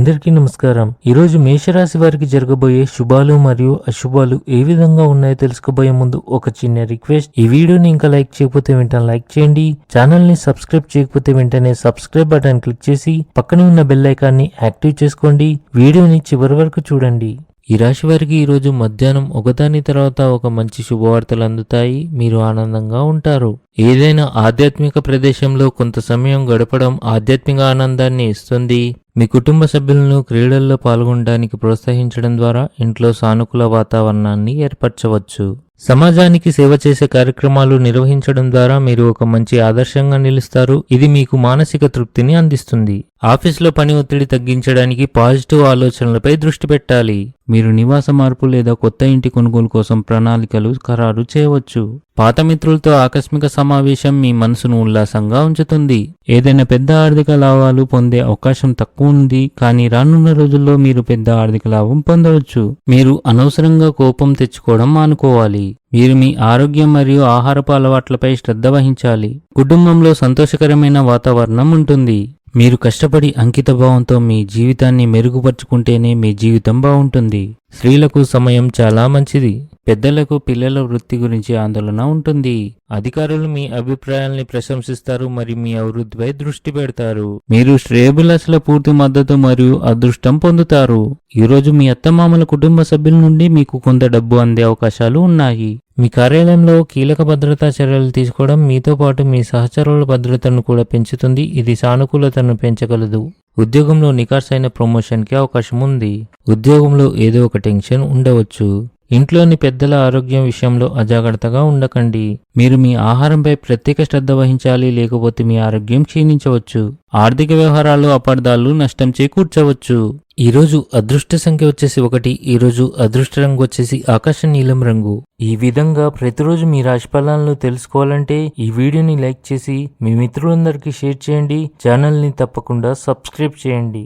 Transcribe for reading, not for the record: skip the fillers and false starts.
అందరికీ నమస్కారం. ఈరోజు మేషరాశి వారికి జరగబోయే శుభాలు మరియు అశుభాలు ఏ విధంగా ఉన్నాయో తెలుసుకోబోయే ముందు ఒక చిన్న రిక్వెస్ట్. ఈ వీడియోని ఇంకా లైక్ చేయకపోతే వెంటనే లైక్ చేయండి. ఛానల్ ని సబ్స్క్రైబ్ చేయకపోతే వెంటనే సబ్స్క్రైబ్ బటన్ క్లిక్ చేసి పక్కనే ఉన్న బెల్ ఐకాన్ని యాక్టివ్ చేసుకోండి. వీడియోని చివరి వరకు చూడండి. ఈ రాశి వారికి ఈరోజు మధ్యాహ్నం ఒకదాని తర్వాత ఒక మంచి శుభవార్తలు అందుతాయి. మీరు ఆనందంగా ఉంటారు. ఏదైనా ఆధ్యాత్మిక ప్రదేశంలో కొంత సమయం గడపడం ఆధ్యాత్మిక ఆనందాన్ని ఇస్తుంది. మీ కుటుంబ సభ్యులను క్రీడల్లో పాల్గొనడానికి ప్రోత్సహించడం ద్వారా ఇంట్లో సానుకూల వాతావరణాన్ని ఏర్పరచవచ్చు. సమాజానికి సేవ చేసే కార్యక్రమాలు నిర్వహించడం ద్వారా మీరు ఒక మంచి ఆదర్శంగా నిలుస్తారు. ఇది మీకు మానసిక తృప్తిని అందిస్తుంది. ఆఫీసులో పని ఒత్తిడి తగ్గించడానికి పాజిటివ్ ఆలోచనలపై దృష్టి పెట్టాలి. మీరు నివాస మార్పు లేదా కొత్త ఇంటి కొనుగోలు కోసం ప్రణాళికలు ఖరారు చేయవచ్చు. పాత మిత్రులతో ఆకస్మిక సమావేశం మీ మనసును ఉల్లాసంగా ఉంచుతుంది. ఏదైనా పెద్ద ఆర్థిక లాభాలు పొందే అవకాశం తక్కువ ఉంది, కానీ రానున్న రోజుల్లో మీరు పెద్ద ఆర్థిక లాభం పొందవచ్చు. మీరు అనవసరంగా కోపం తెచ్చుకోవడం మానుకోవాలి. మీరు మీ ఆరోగ్యం మరియు ఆహారపు అలవాట్లపై శ్రద్ధ వహించాలి. కుటుంబంలో సంతోషకరమైన వాతావరణం ఉంటుంది. మీరు కష్టపడి అంకితభావంతో మీ జీవితాన్ని మెరుగుపరుచుకుంటేనే మీ జీవితం బాగుంటుంది. స్త్రీలకు సమయం చాలా మంచిది. పెద్దలకు పిల్లల వృత్తి గురించి ఆందోళన ఉంటుంది. అధికారులు మీ అభిప్రాయాల్ని ప్రశంసిస్తారు మరియు మీ అభివృద్ధిపై దృష్టి పెడతారు. మీరు శ్రేయోభిలాషుల పూర్తి మద్దతు మరియు అదృష్టం పొందుతారు. ఈరోజు మీ అత్తమామల కుటుంబ సభ్యుల నుండి మీకు కొంత డబ్బు అందే అవకాశాలు ఉన్నాయి. మీ కార్యాలయంలో కీలక భద్రతా చర్యలు తీసుకోవడం మీతో పాటు మీ సహచరుల భద్రతను కూడా పెంచుతుంది. ఇది సానుకూలతను పెంచగలదు. ఉద్యోగంలో నికార్సైన ప్రమోషన్కి అవకాశం ఉంది. ఉద్యోగంలో ఏదో ఒక టెన్షన్ ఉండవచ్చు. ఇంట్లోని పెద్దల ఆరోగ్యం విషయంలో అజాగ్రత్తగా ఉండకండి. మీరు మీ ఆహారంపై ప్రత్యేక శ్రద్ధ వహించాలి, లేకపోతే మీ ఆరోగ్యం క్షీణించవచ్చు. ఆర్థిక వ్యవహారాలు అపార్థాలు నష్టం చేకూర్చవచ్చు. ఈరోజు అదృష్ట సంఖ్య వచ్చేసి 1. ఈరోజు అదృష్ట రంగు వచ్చేసి ఆకాశ నీలం రంగు. ఈ విధంగా ప్రతిరోజు మీ రాశి ఫలాలను తెలుసుకోవాలంటే ఈ వీడియోని లైక్ చేసి మీ మిత్రులందరికీ షేర్ చేయండి. ఛానల్ని తప్పకుండా సబ్స్క్రైబ్ చేయండి.